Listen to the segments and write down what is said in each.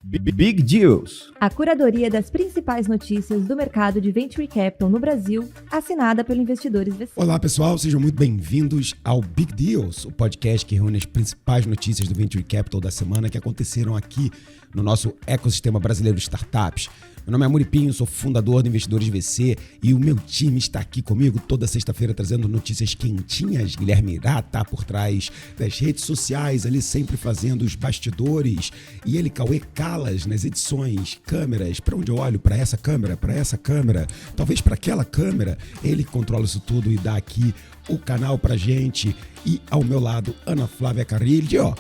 Big Deals. A curadoria das principais notícias do mercado de Venture Capital no Brasil, assinada pelo Investidores VC. Olá pessoal, sejam muito bem-vindos ao Big Deals, o podcast que reúne as principais notícias do Venture Capital da semana que aconteceram aqui no nosso ecossistema brasileiro de startups. Meu nome é Amuri Pinho, sou fundador do Investidores VC e o meu time está aqui comigo toda sexta-feira trazendo notícias quentinhas. Guilherme Irá está por trás das redes sociais, ali sempre fazendo os bastidores. E ele, Cauê Calas, nas edições, câmeras, para onde eu olho? Para essa câmera, talvez para aquela câmera. Ele controla isso tudo e dá aqui o canal pra gente. E ao meu lado, Ana Flávia Carrilho,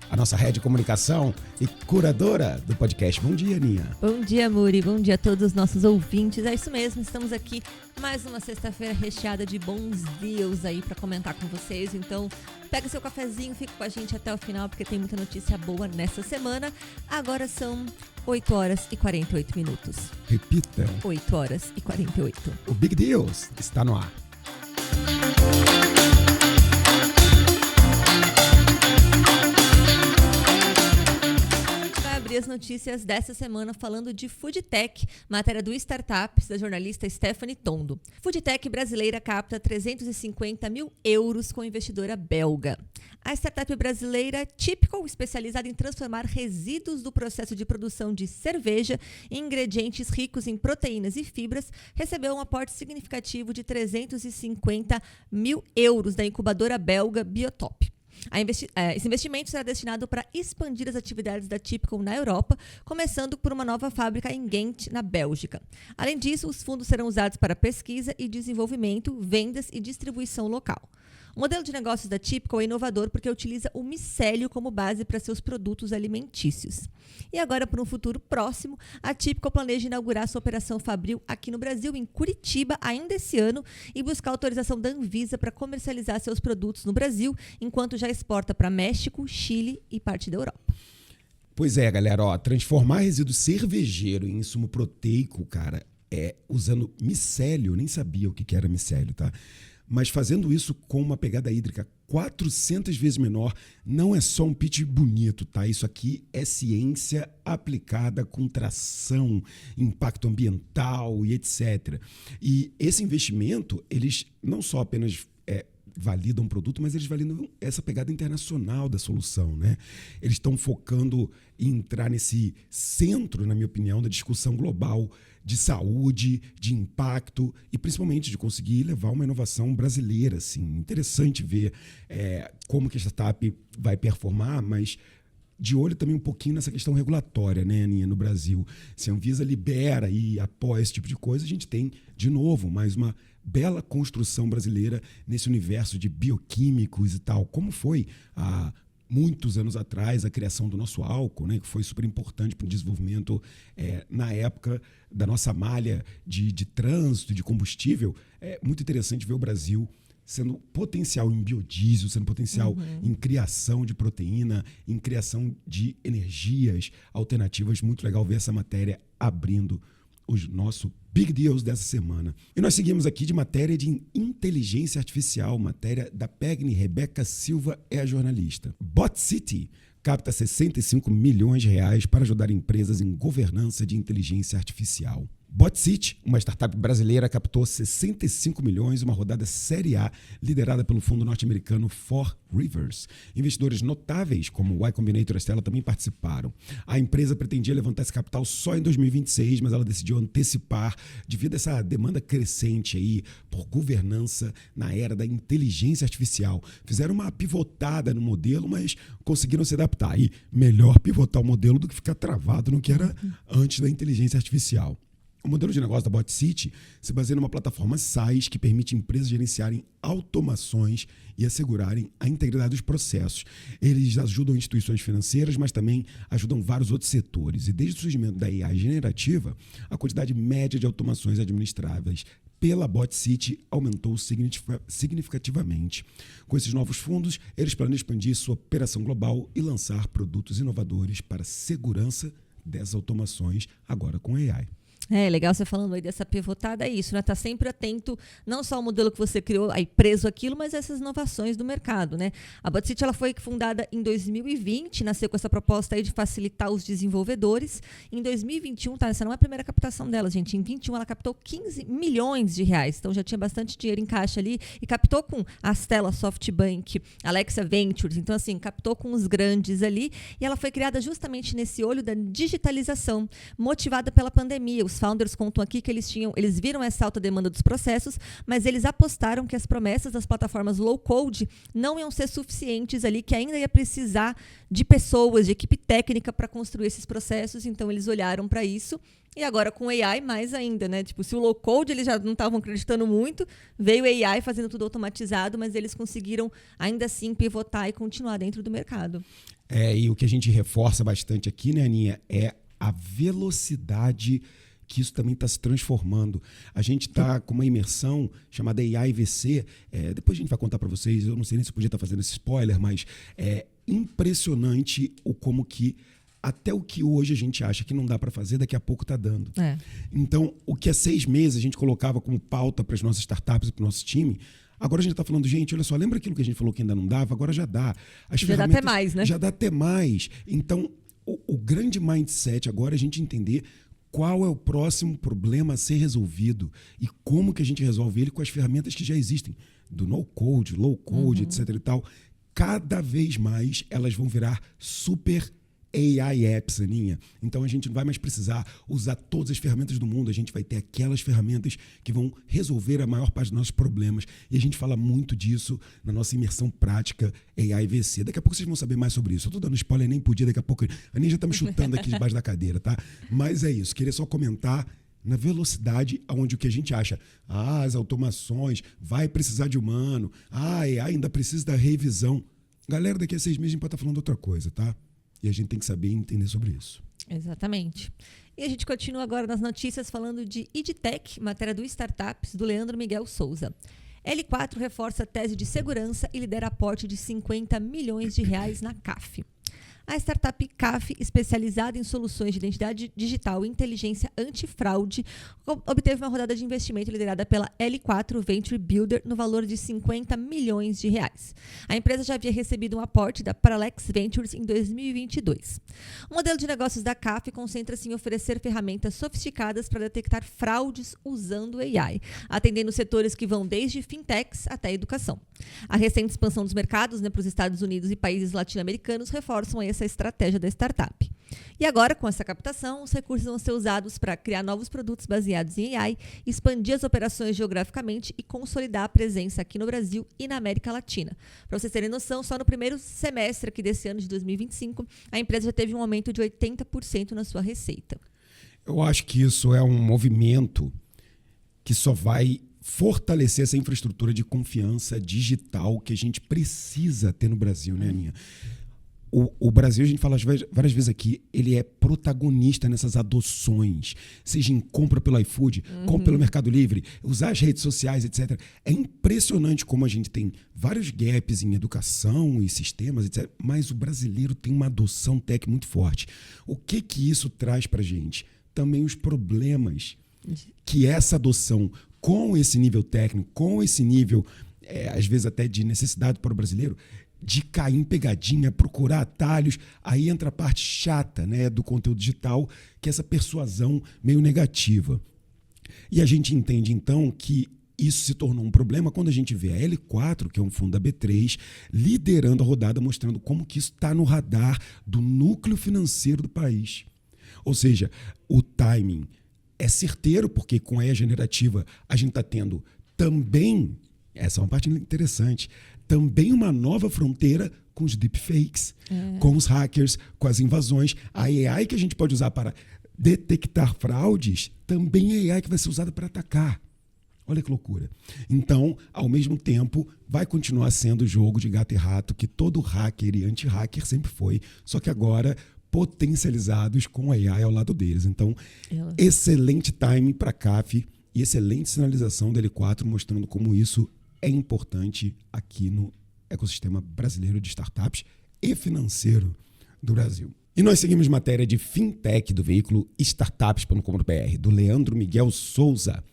a nossa head de comunicação e curadora do podcast. Bom dia, Aninha. Bom dia, Muri. Bom dia a todos os nossos ouvintes. É isso mesmo, estamos aqui mais uma sexta-feira recheada de bons deals aí para comentar com vocês. Então, pega seu cafezinho, fica com a gente até o final, porque tem muita notícia boa nessa semana. Agora são 8 horas e 48 minutos. Repita. 8 horas e 48. O Big Deals está no ar. As notícias dessa semana falando de Foodtech, matéria do Startups, da jornalista Stephanie Tondo. Foodtech brasileira capta 350 mil euros com investidora belga. A startup brasileira Typical, especializada em transformar resíduos do processo de produção de cerveja em ingredientes ricos em proteínas e fibras, recebeu um aporte significativo de 350 mil euros da incubadora belga Biotop. Esse investimento será destinado para expandir as atividades da Typical na Europa, começando por uma nova fábrica em Ghent, na Bélgica. Além disso, os fundos serão usados para pesquisa e desenvolvimento, vendas e distribuição local. O modelo de negócios da Typical é inovador porque utiliza o micélio como base para seus produtos alimentícios. E agora, para um futuro próximo, a Typical planeja inaugurar sua operação fabril aqui no Brasil, em Curitiba, ainda esse ano, e buscar autorização da Anvisa para comercializar seus produtos no Brasil, enquanto já exporta para México, Chile e parte da Europa. Pois é, galera, transformar resíduo cervejeiro em insumo proteico, cara, usando micélio, eu nem sabia o que era micélio, tá? Mas fazendo isso com uma pegada hídrica 400 vezes menor, não é só um pitch bonito, tá? Isso aqui é ciência aplicada com tração, impacto ambiental e etc. E esse investimento, eles não só apenas validam um produto, mas eles validam essa pegada internacional da solução, né? Eles estão focando em entrar nesse centro, na minha opinião, da discussão global de saúde, de impacto e principalmente de conseguir levar uma inovação brasileira, assim. Interessante ver como que a startup vai performar, mas de olho também um pouquinho nessa questão regulatória, né, Aninha, no Brasil. Se a Anvisa libera e apoia esse tipo de coisa, a gente tem, de novo, mais uma bela construção brasileira nesse universo de bioquímicos e tal. Como foi há muitos anos atrás a criação do nosso álcool, né, que foi super importante para o desenvolvimento na época da nossa malha de trânsito, de combustível. É muito interessante ver o Brasil sendo potencial em biodiesel, sendo potencial em criação de proteína, em criação de energias alternativas. Muito legal ver essa matéria abrindo os nossos Big Deals dessa semana. E nós seguimos aqui de matéria de inteligência artificial, matéria da Pegni. Rebeca Silva é a jornalista. BotCity capta 65 milhões de reais para ajudar empresas em governança de inteligência artificial. BotCity, uma startup brasileira, captou 65 milhões em uma rodada Série A liderada pelo fundo norte-americano Four Rivers. Investidores notáveis como o Y Combinator e a Stella também participaram. A empresa pretendia levantar esse capital só em 2026, mas ela decidiu antecipar devido a essa demanda crescente aí por governança na era da inteligência artificial. Fizeram uma pivotada no modelo, mas conseguiram se adaptar. E melhor pivotar o modelo do que ficar travado no que era antes da inteligência artificial. O modelo de negócio da BotCity se baseia numa plataforma SaaS que permite empresas gerenciarem automações e assegurarem a integridade dos processos. Eles ajudam instituições financeiras, mas também ajudam vários outros setores. E desde o surgimento da AI generativa, a quantidade média de automações administráveis pela BotCity aumentou significativamente. Com esses novos fundos, eles planejam expandir sua operação global e lançar produtos inovadores para a segurança dessas automações, agora com AI. É legal você falando aí dessa pivotada, é isso, né? Tá sempre atento, não só ao modelo que você criou, aí preso aquilo, mas essas inovações do mercado, né? A BudCity, ela foi fundada em 2020, nasceu com essa proposta aí de facilitar os desenvolvedores. Em 2021, tá? Essa não é a primeira captação dela, gente. Em 21 ela captou 15 milhões de reais, então já tinha bastante dinheiro em caixa ali e captou com a Stella, SoftBank, Alexa Ventures, então assim, captou com os grandes ali e ela foi criada justamente nesse olho da digitalização, motivada pela pandemia. Os founders contam aqui que eles viram essa alta demanda dos processos, mas eles apostaram que as promessas das plataformas low-code não iam ser suficientes ali, que ainda ia precisar de pessoas, de equipe técnica para construir esses processos, então eles olharam para isso. E agora com AI mais ainda, né? Tipo, se o low-code eles já não estavam acreditando muito, veio o AI fazendo tudo automatizado, mas eles conseguiram ainda assim pivotar e continuar dentro do mercado. E o que a gente reforça bastante aqui, né, Aninha, é a velocidade que isso também está se transformando. A gente está com uma imersão chamada AIVC. Depois a gente vai contar para vocês, eu não sei nem se podia estar fazendo esse spoiler, mas é impressionante o como que até o que hoje a gente acha que não dá para fazer, daqui a pouco está dando. Então, o que há 6 meses a gente colocava como pauta para as nossas startups e para o nosso time, agora a gente está falando, gente, olha só, lembra aquilo que a gente falou que ainda não dava? Agora já dá. Já dá até mais, né? Já dá até mais. Então, o grande mindset agora é a gente entender qual é o próximo problema a ser resolvido e como que a gente resolve ele com as ferramentas que já existem, do no-code, low-code, etc. e tal. Cada vez mais elas vão virar super AI apps, Aninha. Então a gente não vai mais precisar usar todas as ferramentas do mundo, a gente vai ter aquelas ferramentas que vão resolver a maior parte dos nossos problemas. E a gente fala muito disso na nossa imersão prática AIVC. Daqui a pouco vocês vão saber mais sobre isso. Eu tô dando spoiler, nem podia, daqui a pouco a Aninha já tá me chutando aqui debaixo da cadeira, tá? Mas é isso, queria só comentar na velocidade aonde o que a gente acha, as automações, vai precisar de humano, AI ainda precisa da revisão. Galera, daqui a 6 meses a gente pode estar falando outra coisa, tá? E a gente tem que saber e entender sobre isso. Exatamente. E a gente continua agora nas notícias falando de EdTech, matéria do Startups, do Leandro Miguel Souza. L4 reforça a tese de segurança e lidera aporte de 50 milhões de reais na CAF. A startup CAF, especializada em soluções de identidade digital e inteligência antifraude, obteve uma rodada de investimento liderada pela L4 Venture Builder no valor de 50 milhões de reais. A empresa já havia recebido um aporte da Parallax Ventures em 2022. O modelo de negócios da CAF concentra-se em oferecer ferramentas sofisticadas para detectar fraudes usando AI, atendendo setores que vão desde fintechs até educação. A recente expansão dos mercados, para os Estados Unidos e países latino-americanos reforçam essa estratégia da startup. E agora, com essa captação, os recursos vão ser usados para criar novos produtos baseados em AI, expandir as operações geograficamente e consolidar a presença aqui no Brasil e na América Latina. Para vocês terem noção, só no primeiro semestre aqui desse ano de 2025, a empresa já teve um aumento de 80% na sua receita. Eu acho que isso é um movimento que só vai fortalecer essa infraestrutura de confiança digital que a gente precisa ter no Brasil, né, Aninha? O Brasil, a gente fala várias vezes aqui, ele é protagonista nessas adoções, seja em compra pelo iFood, compra pelo Mercado Livre, usar as redes sociais, etc. É impressionante como a gente tem vários gaps em educação e sistemas, etc. Mas o brasileiro tem uma adoção tech muito forte. O que isso traz para a gente? Também os problemas que essa adoção com esse nível técnico, com esse nível, às vezes até de necessidade para o brasileiro, de cair em pegadinha, procurar atalhos, aí entra a parte chata, né, do conteúdo digital, que é essa persuasão meio negativa. E a gente entende, então, que isso se tornou um problema quando a gente vê a L4, que é um fundo da B3, liderando a rodada, mostrando como que isso está no radar do núcleo financeiro do país. Ou seja, o timing é certeiro, porque com a IA generativa a gente está tendo também, essa é uma parte interessante, também uma nova fronteira com os deepfakes, com os hackers, com as invasões. A AI que a gente pode usar para detectar fraudes também é AI que vai ser usada para atacar. Olha que loucura. Então, ao mesmo tempo, vai continuar sendo o jogo de gato e rato que todo hacker e anti-hacker sempre foi, só que agora potencializados com a AI ao lado deles. Então, excelente timing para a CAF e excelente sinalização da L4, mostrando como isso é importante aqui no ecossistema brasileiro de startups e financeiro do Brasil. E nós seguimos matéria de fintech do veículo startups.com.br, do Leandro Miguel Souza.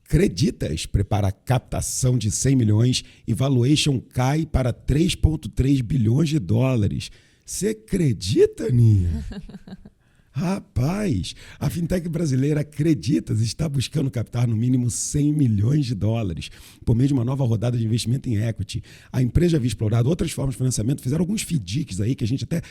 Creditas prepara captação de 100 milhões e valuation cai para 3,3 bilhões de dólares. Você acredita, Aninha? Rapaz, a fintech brasileira Creditas está buscando captar no mínimo 100 milhões de dólares por meio de uma nova rodada de investimento em equity. A empresa já havia explorado outras formas de financiamento, fizeram alguns FDICs aí que a gente até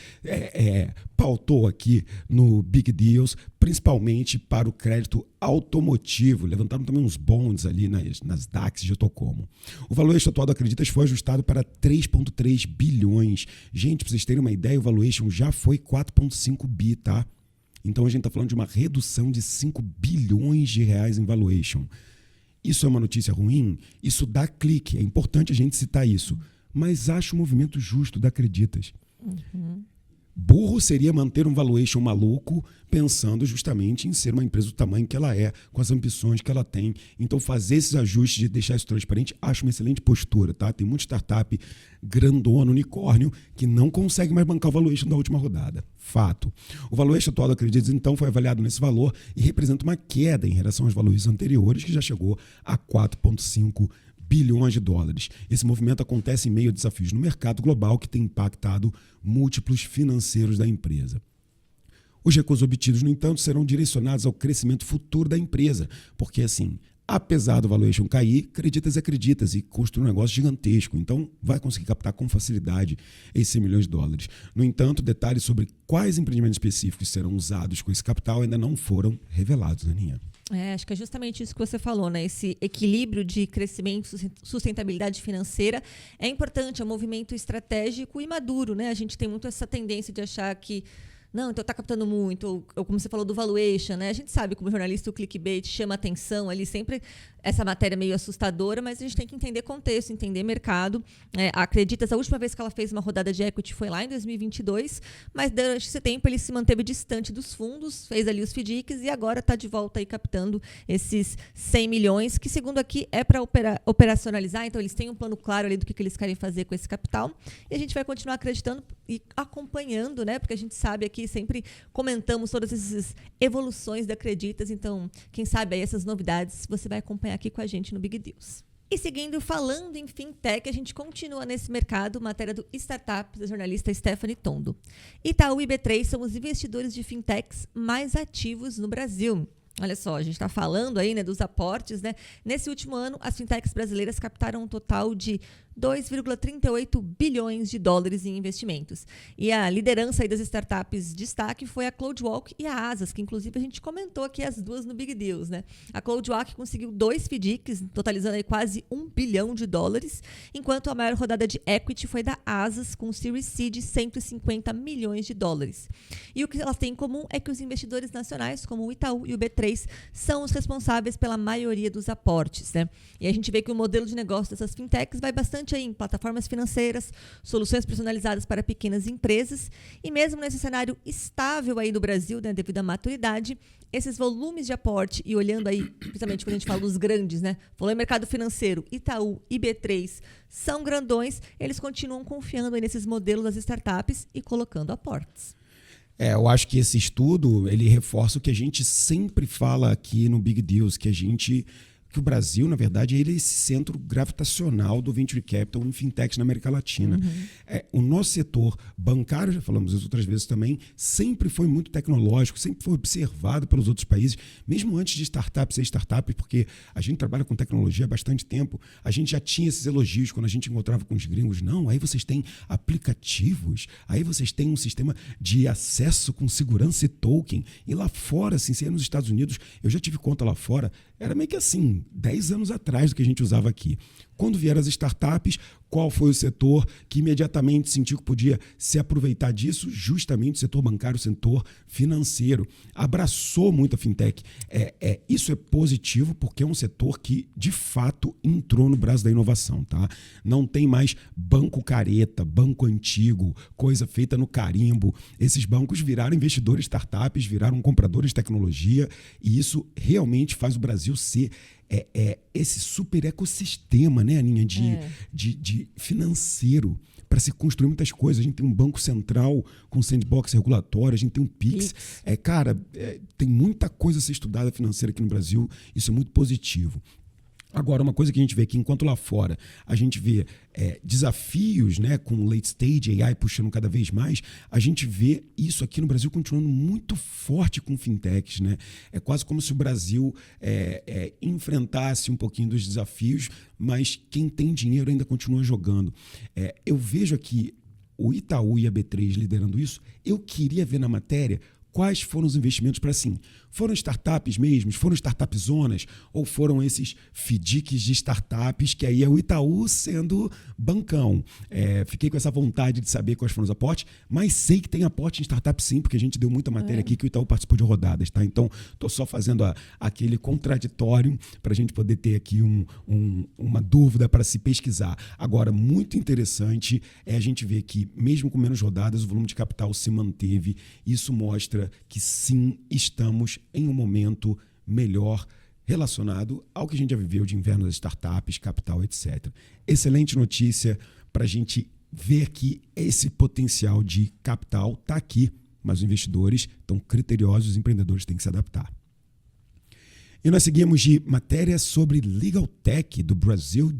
pautou aqui no Big Deals, principalmente para o crédito automotivo. Levantaram também uns bonds ali nas DAX de Estocolmo. O valuation atual da Creditas foi ajustado para 3,3 bilhões. Gente, para vocês terem uma ideia, o valuation já foi 4,5 bi, tá? Então a gente está falando de uma redução de 5 bilhões de reais em valuation. Isso é uma notícia ruim? Isso dá clique, é importante a gente citar isso. Mas acho um movimento justo da Creditas. Burro seria manter um valuation maluco pensando justamente em ser uma empresa do tamanho que ela é, com as ambições que ela tem. Então fazer esses ajustes de deixar isso transparente, acho uma excelente postura, tá? Tem muita startup grandona, unicórnio, que não consegue mais bancar o valuation da última rodada. Fato. O valuation atual da Creditas, então, foi avaliado nesse valor e representa uma queda em relação aos valuations anteriores, que já chegou a 4,5 bilhões de dólares. Esse movimento acontece em meio a desafios no mercado global que tem impactado múltiplos financeiros da empresa. Os recursos obtidos, no entanto, serão direcionados ao crescimento futuro da empresa, porque, assim, apesar do valuation cair, Creditas e construir um negócio gigantesco, então vai conseguir captar com facilidade esses 100 milhões de dólares. No entanto, detalhes sobre quais empreendimentos específicos serão usados com esse capital ainda não foram revelados, Aninha. Acho que é justamente isso que você falou, né? Esse equilíbrio de crescimento e sustentabilidade financeira é importante, é um movimento estratégico e maduro, né? A gente tem muito essa tendência de achar que não, então está captando muito, ou como você falou do valuation, né? A gente sabe como jornalista o clickbait chama atenção ali, sempre essa matéria meio assustadora, mas a gente tem que entender contexto, entender mercado. A Creditas, a última vez que ela fez uma rodada de equity foi lá em 2022, mas durante esse tempo ele se manteve distante dos fundos, fez ali os FDICs e agora está de volta aí captando esses 100 milhões, que segundo aqui é para operacionalizar, então eles têm um plano claro ali do que eles querem fazer com esse capital e a gente vai continuar acreditando e acompanhando, né? Porque a gente sabe aqui, sempre comentamos todas essas evoluções da Creditas, então quem sabe aí essas novidades você vai acompanhar aqui com a gente no Big Deals. E seguindo, falando em fintech, a gente continua nesse mercado, matéria do Startups, da jornalista Stephanie Tondo. Itaú e B3 são os investidores de fintechs mais ativos no Brasil. Olha só, a gente está falando aí, né, dos aportes, né? Nesse último ano, as fintechs brasileiras captaram um total de 2,38 bilhões de dólares em investimentos. E a liderança aí das startups de destaque foi a CloudWalk e a Asas, que inclusive a gente comentou aqui as duas no Big Deals, né? A CloudWalk conseguiu 2 FDICs, totalizando aí quase 1 bilhão de dólares, enquanto a maior rodada de equity foi da Asas, com Series C de 150 milhões de dólares. E o que elas têm em comum é que os investidores nacionais, como o Itaú e o B3, são os responsáveis pela maioria dos aportes, né? E a gente vê que o modelo de negócio dessas fintechs vai bastante aí em plataformas financeiras, soluções personalizadas para pequenas empresas e mesmo nesse cenário estável aí do Brasil, né, devido à maturidade, esses volumes de aporte e olhando aí, principalmente quando a gente fala dos grandes, né, falou em mercado financeiro, Itaú e B3 são grandões, eles continuam confiando aí nesses modelos das startups e colocando aportes. Eu acho que esse estudo, ele reforça o que a gente sempre fala aqui no Big Deals, que o Brasil, na verdade, ele é esse centro gravitacional do Venture Capital em fintechs na América Latina. O nosso setor bancário, já falamos isso outras vezes também, sempre foi muito tecnológico, sempre foi observado pelos outros países, mesmo antes de startup ser startup, porque a gente trabalha com tecnologia há bastante tempo, a gente já tinha esses elogios quando a gente encontrava com os gringos. Não, aí vocês têm aplicativos, aí vocês têm um sistema de acesso com segurança e token. E lá fora, assim, se é nos Estados Unidos, eu já tive conta lá fora, era meio que assim, 10 anos atrás do que a gente usava aqui. Quando vieram as startups, qual foi o setor que imediatamente sentiu que podia se aproveitar disso? Justamente o setor bancário, o setor financeiro. Abraçou muito a fintech. Isso é positivo porque é um setor que, de fato, entrou no braço da inovação. Tá? Não tem mais banco careta, banco antigo, coisa feita no carimbo. Esses bancos viraram investidores startups, viraram compradores de tecnologia e isso realmente faz o Brasil ser esse super ecossistema, né, Aninha, de financeiro. para se construir muitas coisas. A gente tem um banco central com sandbox regulatório, a gente tem um Pix. Tem muita coisa a ser estudada financeira aqui no Brasil, isso é muito positivo. Agora, uma coisa que a gente vê aqui, enquanto lá fora a gente vê desafios, né, com late stage, AI puxando cada vez mais, a gente vê isso aqui no Brasil continuando muito forte com fintechs. Né? É quase como se o Brasil enfrentasse um pouquinho dos desafios, mas quem tem dinheiro ainda continua jogando. Eu vejo aqui o Itaú e a B3 liderando isso. Eu queria ver na matéria quais foram os investimentos para assim. Foram startups mesmo? Foram startup zonas? Ou foram esses FDICs de startups, que aí é o Itaú sendo bancão? Fiquei com essa vontade de saber quais foram os aportes, mas sei que tem aporte em startup sim, porque a gente deu muita matéria aqui que o Itaú participou de rodadas. Tá? Então, estou só fazendo aquele contraditório para a gente poder ter aqui uma dúvida para se pesquisar. Agora, muito interessante é a gente ver que, mesmo com menos rodadas, o volume de capital se manteve. Isso mostra que sim, estamos em um momento melhor relacionado ao que a gente já viveu de inverno das startups, capital, etc. Excelente notícia para a gente ver que esse potencial de capital está aqui, mas os investidores estão criteriosos, os empreendedores têm que se adaptar. E nós seguimos de matéria sobre Legal Tech do Brazil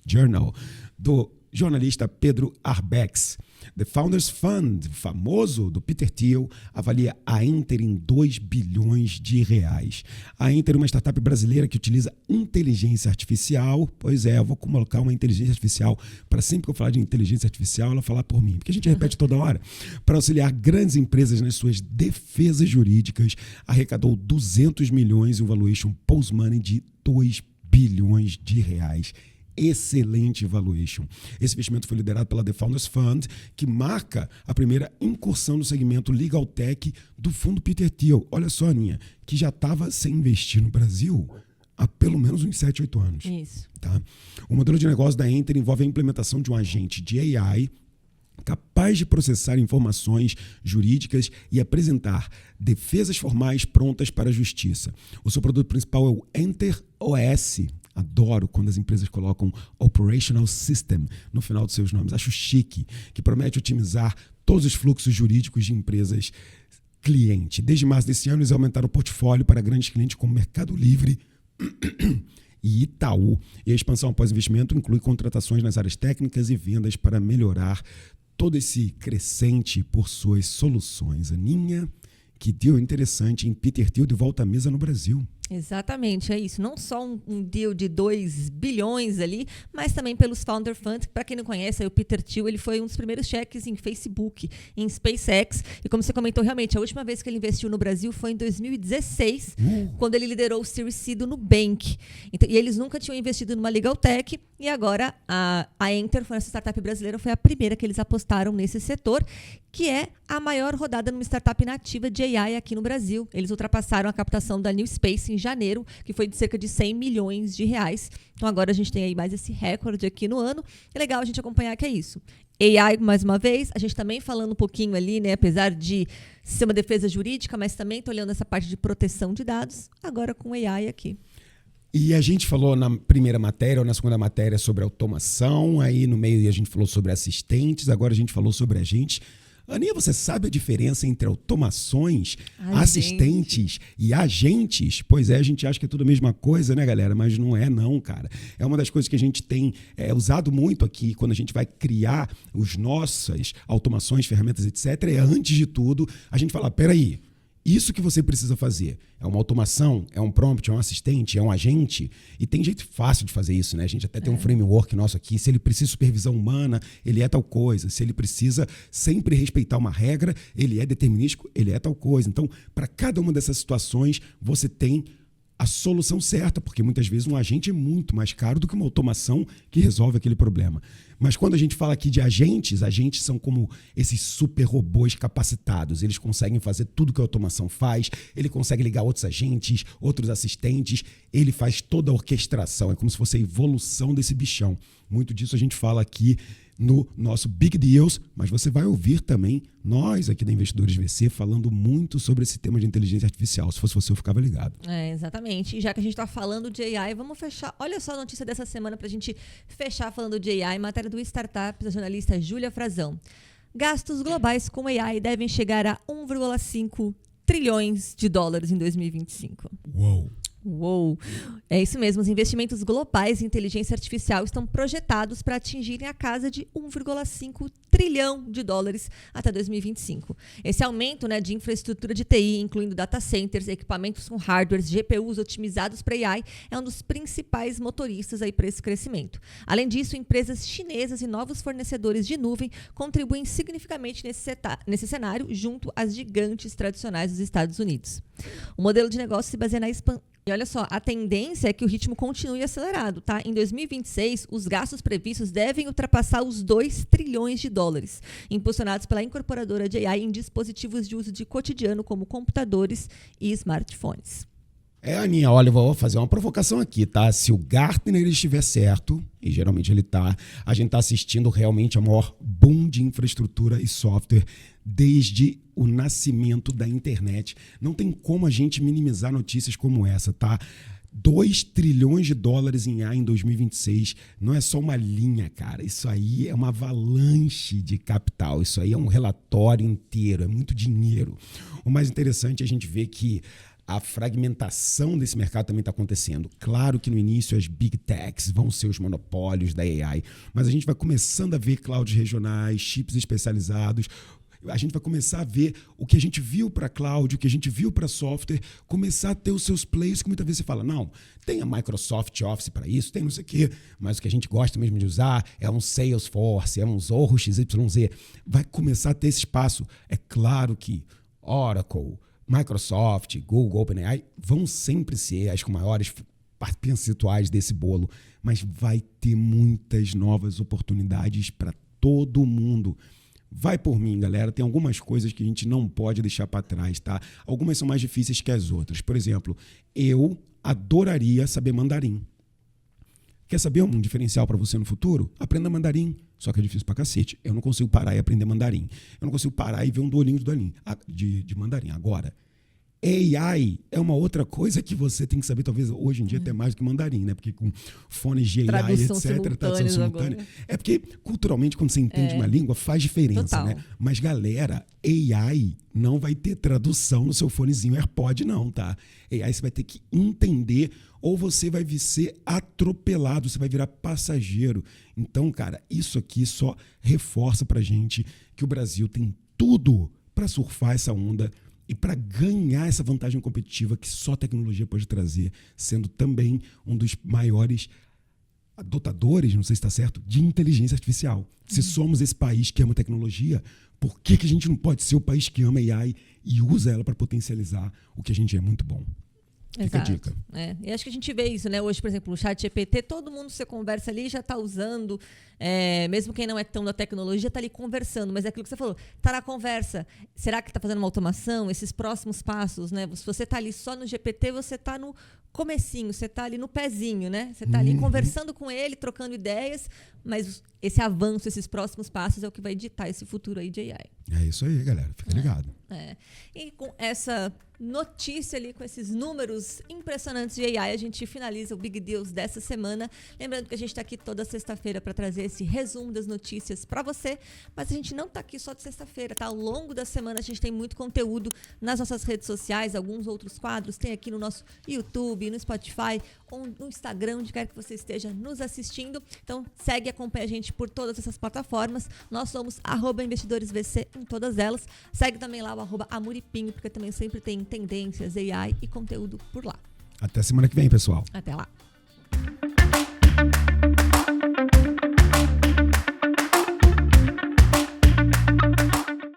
Journal, do jornalista Pedro Arbex. The Founders Fund, famoso do Peter Thiel, avalia a Enter em 2 bilhões de reais. A Enter é uma startup brasileira que utiliza inteligência artificial. Pois é, eu vou colocar uma inteligência artificial para sempre que eu falar de inteligência artificial, ela falar por mim, porque a gente repete toda hora. Para auxiliar grandes empresas nas suas defesas jurídicas, arrecadou 200 milhões em um valuation post-money de 2 bilhões de reais. Excelente valuation. Esse investimento foi liderado pela The Founders Fund, que marca a primeira incursão no segmento Legal Tech do fundo Peter Thiel. Olha só, Aninha, que já estava sem investir no Brasil há pelo menos uns 7, 8 anos. Isso. Tá? O modelo de negócio da Enter envolve a implementação de um agente de AI capaz de processar informações jurídicas e apresentar defesas formais prontas para a justiça. O seu produto principal é o Enter OS. Adoro quando as empresas colocam Operational System no final dos seus nomes. Acho chique, que promete otimizar todos os fluxos jurídicos de empresas cliente. Desde março desse ano, eles aumentaram o portfólio para grandes clientes como Mercado Livre e Itaú. E a expansão após investimento inclui contratações nas áreas técnicas e vendas para melhorar todo esse crescente por suas soluções. Aninha, que deal interessante em Peter Thiel de volta à mesa no Brasil. Exatamente, é isso. Não só um deal de 2 bilhões ali, mas também pelos Founder Funds. Para quem não conhece, o Peter Thiel, ele foi um dos primeiros cheques em Facebook, em SpaceX. E como você comentou, realmente, a última vez que ele investiu no Brasil foi em 2016, quando ele liderou o Series C do Nubank. Então, e eles nunca tinham investido numa Legal Tech. E agora a Enter, essa startup brasileira, foi a primeira que eles apostaram nesse setor, que é a maior rodada numa startup nativa de AI aqui no Brasil. Eles ultrapassaram a captação da New Space em janeiro, que foi de cerca de 100 milhões de reais. Então agora a gente tem aí mais esse recorde aqui no ano. É legal a gente acompanhar que é isso. AI, mais uma vez, a gente também falando um pouquinho ali, né, apesar de ser uma defesa jurídica, mas também estou olhando essa parte de proteção de dados, agora com AI aqui. E a gente falou na primeira matéria ou na segunda matéria sobre automação, aí no meio a gente falou sobre assistentes, agora a gente falou sobre agentes. Aninha, você sabe a diferença entre automações, assistentes e agentes? Pois é, a gente acha que é tudo a mesma coisa, né, galera? Mas não é não, cara. É uma das coisas que a gente tem usado muito aqui quando a gente vai criar as nossas automações, ferramentas, etc. É, antes de tudo, a gente fala, peraí, isso que você precisa fazer é uma automação, é um prompt, é um assistente, é um agente. E tem jeito fácil de fazer isso, né? A gente até tem um framework nosso aqui. Se ele precisa de supervisão humana, ele é tal coisa. Se ele precisa sempre respeitar uma regra, ele é determinístico, ele é tal coisa. Então, para cada uma dessas situações, você tem a solução certa, porque muitas vezes um agente é muito mais caro do que uma automação que resolve aquele problema. Mas quando a gente fala aqui de agentes são como esses super robôs capacitados. Eles conseguem fazer tudo que a automação faz, ele consegue ligar outros agentes, outros assistentes, ele faz toda a orquestração. É como se fosse a evolução desse bichão. Muito disso a gente fala aqui no nosso Big Deals, mas você vai ouvir também nós aqui da Investidores VC falando muito sobre esse tema de inteligência artificial. Se fosse você, eu ficava ligado. Exatamente. E já que a gente está falando de AI, vamos fechar. Olha só a notícia dessa semana para a gente fechar falando de AI. Matéria do Startups, da jornalista Júlia Frazão. Gastos globais com AI devem chegar a 1,5 trilhões de dólares em 2025. Uou! É isso mesmo, os investimentos globais em inteligência artificial estão projetados para atingirem a casa de 1,5 trilhão de dólares até 2025. Esse aumento, de infraestrutura de TI, incluindo data centers, equipamentos com hardwares, GPUs otimizados para AI, é um dos principais motoristas para esse crescimento. Além disso, empresas chinesas e novos fornecedores de nuvem contribuem significativamente nesse cenário, junto às gigantes tradicionais dos Estados Unidos. O modelo de negócio se baseia na expansão. E olha só, a tendência é que o ritmo continue acelerado, tá? Em 2026, os gastos previstos devem ultrapassar os 2 trilhões de dólares, impulsionados pela incorporadora de AI em dispositivos de uso de cotidiano, como computadores e smartphones. Aninha, olha, eu vou fazer uma provocação aqui, tá? Se o Gartner estiver certo, e geralmente ele tá, a gente tá assistindo realmente a maior boom de infraestrutura e software desde o nascimento da internet. Não tem como a gente minimizar notícias como essa, tá? 2 trilhões de dólares em AI em 2026 não é só uma linha, cara. Isso aí é uma avalanche de capital. Isso aí é um relatório inteiro, é muito dinheiro. O mais interessante é a gente ver que a fragmentação desse mercado também está acontecendo. Claro que no início as big techs vão ser os monopólios da AI, mas a gente vai começando a ver clouds regionais, chips especializados. A gente vai começar a ver o que a gente viu para cloud, o que a gente viu para software, começar a ter os seus players que muitas vezes você fala, não, tem a Microsoft Office para isso, tem não sei o quê, mas o que a gente gosta mesmo de usar é um Salesforce, é um Zorro XYZ. Vai começar a ter esse espaço. É claro que Oracle, Microsoft, Google, OpenAI vão sempre ser as maiores percentuais desse bolo, mas vai ter muitas novas oportunidades para todo mundo. Vai por mim, galera. Tem algumas coisas que a gente não pode deixar para trás, tá? Algumas são mais difíceis que as outras. Por exemplo, eu adoraria saber mandarim. Quer saber um diferencial para você no futuro? Aprenda mandarim. Só que é difícil pra cacete. Eu não consigo parar e aprender mandarim. Eu não consigo parar e ver um Duolingo de mandarim. Agora, AI é uma outra coisa que você tem que saber, talvez hoje em dia até mais do que mandarim, né? Porque com fones de AI, tradução etc., tradução simultânea. É porque, culturalmente, quando você entende uma língua, faz diferença, total, né? Mas, galera, AI não vai ter tradução no seu fonezinho AirPod, não, tá? AI você vai ter que entender ou você vai ser atropelado, você vai virar passageiro. Então, cara, isso aqui só reforça pra gente que o Brasil tem tudo para surfar essa onda e para ganhar essa vantagem competitiva que só a tecnologia pode trazer, sendo também um dos maiores adotadores, não sei se está certo, de inteligência artificial. Se somos esse país que ama tecnologia, por que a gente não pode ser o país que ama AI e usa ela para potencializar o que a gente é muito bom? Fica a dica. E acho que a gente vê isso, né? Hoje, por exemplo, o ChatGPT, todo mundo você conversa ali já está usando, mesmo quem não é tão da tecnologia está ali conversando, mas é aquilo que você falou, está na conversa. Será que está fazendo uma automação? Esses próximos passos, né? Se você está ali só no GPT, você está no comecinho, você está ali no pezinho, né? Você está ali conversando com ele, trocando ideias, mas esse avanço, esses próximos passos é o que vai ditar esse futuro aí de AI. É isso aí, galera. Fica ligado. E com essa notícia ali, com esses números impressionantes de AI, a gente finaliza o Big Deals dessa semana. Lembrando que a gente está aqui toda sexta-feira para trazer esse resumo das notícias para você, mas a gente não está aqui só de sexta-feira, tá? Ao longo da semana a gente tem muito conteúdo nas nossas redes sociais, alguns outros quadros, tem aqui no nosso YouTube, no Spotify, ou no Instagram, onde quer que você esteja nos assistindo. Então segue e acompanha a gente por todas essas plataformas. Nós somos @investidoresvc em todas elas. Segue também lá o @amuripinho, porque também sempre tem tendências, AI e conteúdo por lá. Até semana que vem, pessoal. Até lá.